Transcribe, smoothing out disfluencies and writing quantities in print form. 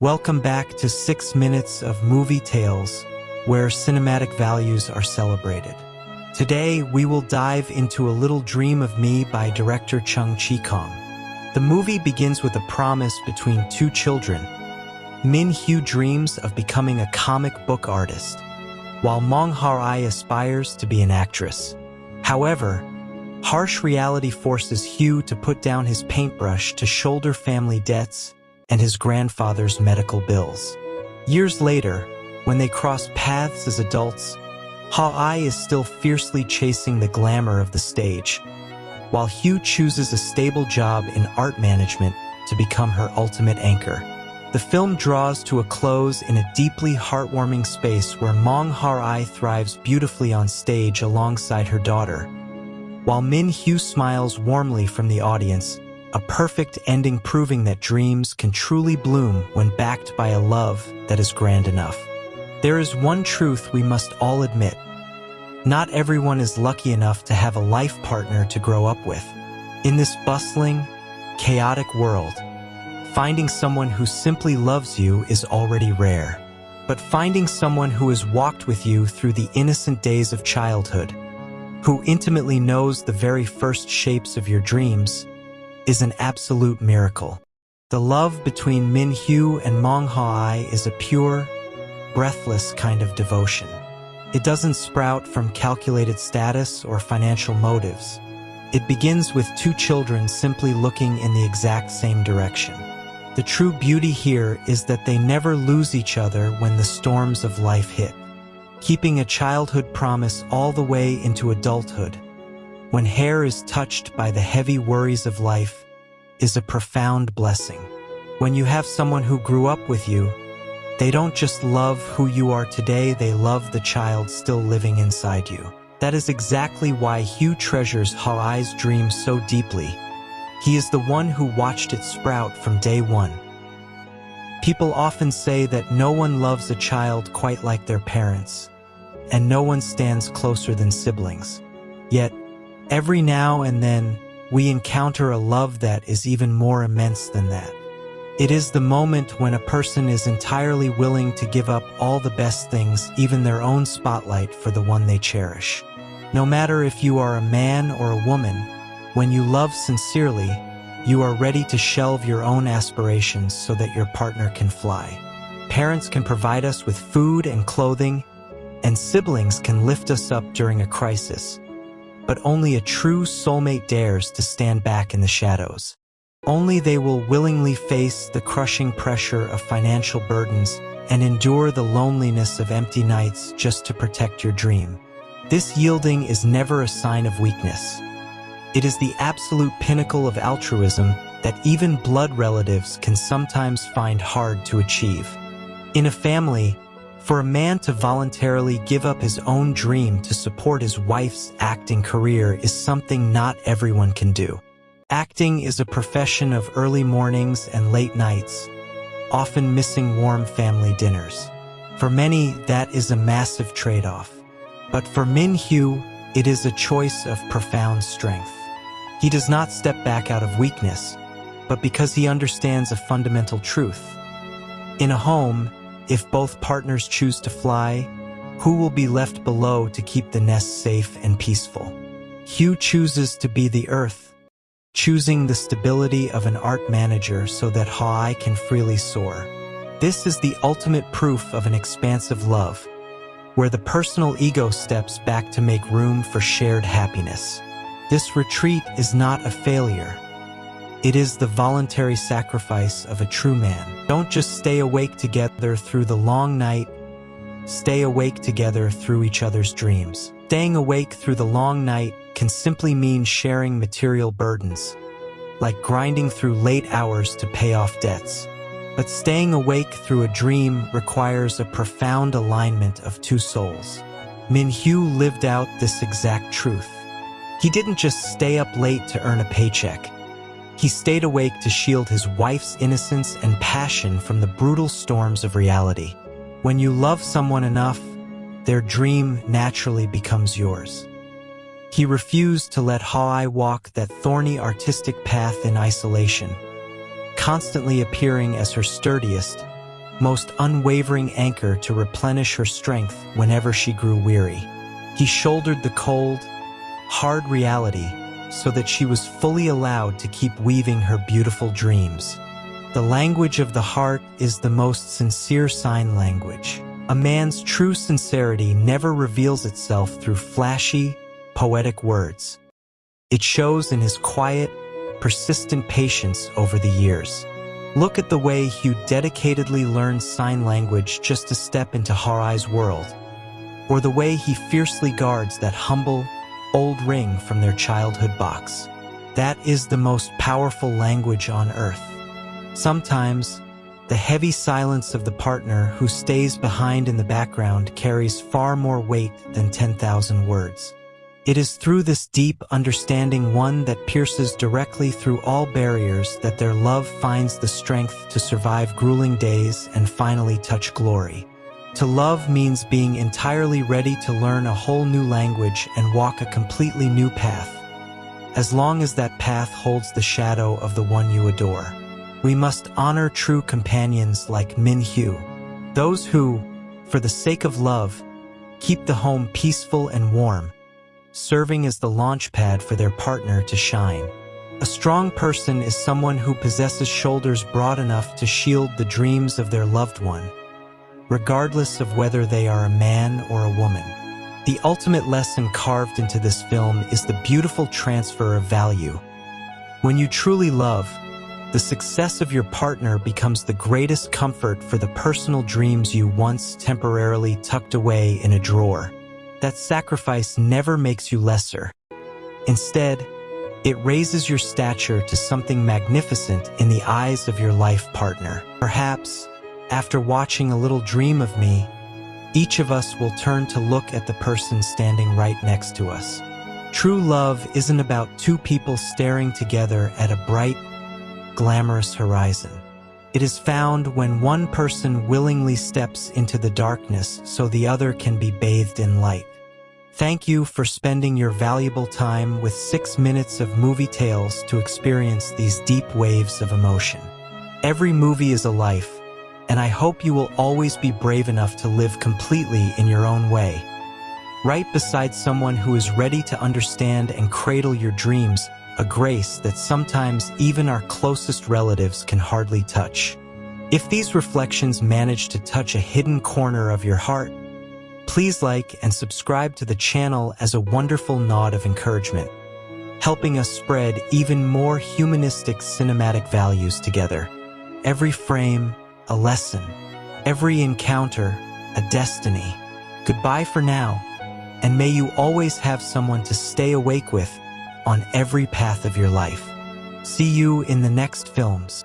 Welcome back to 6 minutes of movie tales where cinematic values are celebrated. Today, we will dive into A Little Dream of Me by director Chung Chi Cong. The movie begins with a promise between two children. Minh Hieu dreams of becoming a comic book artist, while Mong Hoai aspires to be an actress. However, harsh reality forces Hieu to put down his paintbrush to shoulder family debts and his grandfather's medical bills. Years later, when they cross paths as adults, Hoai is still fiercely chasing the glamour of the stage, while Hieu chooses a stable job in art management to become her ultimate anchor. The film draws to a close in a deeply heartwarming space where Mong Hoai thrives beautifully on stage alongside her daughter, while Minh Hieu smiles warmly from the audience, a perfect ending proving that dreams can truly bloom when backed by a love that is grand enough. There is one truth we must all admit. Not everyone is lucky enough to have a life partner to grow up with. In this bustling, chaotic world, finding someone who simply loves you is already rare. But finding someone who has walked with you through the innocent days of childhood, who intimately knows the very first shapes of your dreams, is an absolute miracle. The love between Minh Hieu and Mong Hoai is a pure, breathless kind of devotion. It doesn't sprout from calculated status or financial motives. It begins with two children simply looking in the exact same direction. The true beauty here is that they never lose each other when the storms of life hit, keeping a childhood promise all the way into adulthood, when hair is touched by the heavy worries of life, is a profound blessing. When you have someone who grew up with you, they don't just love who you are today, they love the child still living inside you. That is exactly why Hieu treasures Hoai's dream so deeply. He is the one who watched it sprout from day one. People often say that no one loves a child quite like their parents, and no one stands closer than siblings. Yet, every now and then, we encounter a love that is even more immense than that. It is the moment when a person is entirely willing to give up all the best things, even their own spotlight, for the one they cherish. No matter if you are a man or a woman, when you love sincerely, you are ready to shelve your own aspirations so that your partner can fly. Parents can provide us with food and clothing, and siblings can lift us up during a crisis. But only a true soulmate dares to stand back in the shadows. Only they will willingly face the crushing pressure of financial burdens and endure the loneliness of empty nights just to protect your dream. This yielding is never a sign of weakness. It is the absolute pinnacle of altruism that even blood relatives can sometimes find hard to achieve. In a family, for a man to voluntarily give up his own dream to support his wife's acting career is something not everyone can do. Acting is a profession of early mornings and late nights, often missing warm family dinners. For many, that is a massive trade-off. But for Minh Hieu, it is a choice of profound strength. He does not step back out of weakness, but because he understands a fundamental truth. In a home, if both partners choose to fly, who will be left below to keep the nest safe and peaceful? Hieu chooses to be the earth, choosing the stability of an art manager so that Hoai can freely soar. This is the ultimate proof of an expansive love, where the personal ego steps back to make room for shared happiness. This retreat is not a failure. It is the voluntary sacrifice of a true man. Don't just stay awake together through the long night. Stay awake together through each other's dreams. Staying awake through the long night can simply mean sharing material burdens, like grinding through late hours to pay off debts. But staying awake through a dream requires a profound alignment of two souls. Minh Hieu lived out this exact truth. He didn't just stay up late to earn a paycheck. He stayed awake to shield his wife's innocence and passion from the brutal storms of reality. When you love someone enough, their dream naturally becomes yours. He refused to let Hoai walk that thorny artistic path in isolation, constantly appearing as her sturdiest, most unwavering anchor to replenish her strength whenever she grew weary. He shouldered the cold, hard reality so that she was fully allowed to keep weaving her beautiful dreams. The language of the heart is the most sincere sign language. A man's true sincerity never reveals itself through flashy, poetic words. It shows in his quiet, persistent patience over the years. Look at the way Hugh dedicatedly learned sign language just to step into Hoai's world, or the way he fiercely guards that humble, old ring from their childhood box. That is the most powerful language on earth. Sometimes, the heavy silence of the partner who stays behind in the background carries far more weight than 10,000 words. It is through this deep understanding, one that pierces directly through all barriers, that their love finds the strength to survive grueling days and finally touch glory. To love means being entirely ready to learn a whole new language and walk a completely new path, as long as that path holds the shadow of the one you adore. We must honor true companions like Minh Hieu, those who, for the sake of love, keep the home peaceful and warm, serving as the launch pad for their partner to shine. A strong person is someone who possesses shoulders broad enough to shield the dreams of their loved one, regardless of whether they are a man or a woman. The ultimate lesson carved into this film is the beautiful transfer of value. When you truly love, the success of your partner becomes the greatest comfort for the personal dreams you once temporarily tucked away in a drawer. That sacrifice never makes you lesser. Instead, it raises your stature to something magnificent in the eyes of your life partner. Perhaps, after watching A Little Dream of Me, each of us will turn to look at the person standing right next to us. True love isn't about two people staring together at a bright, glamorous horizon. It is found when one person willingly steps into the darkness so the other can be bathed in light. Thank you for spending your valuable time with 6 minutes of movie tales to experience these deep waves of emotion. Every movie is a life, and I hope you will always be brave enough to live completely in your own way. Right beside someone who is ready to understand and cradle your dreams, a grace that sometimes even our closest relatives can hardly touch. If these reflections manage to touch a hidden corner of your heart, please like and subscribe to the channel as a wonderful nod of encouragement, helping us spread even more humanistic cinematic values together. Every frame, a lesson. Every encounter, a destiny. Goodbye for now, and may you always have someone to stay awake with on every path of your life. See you in the next films.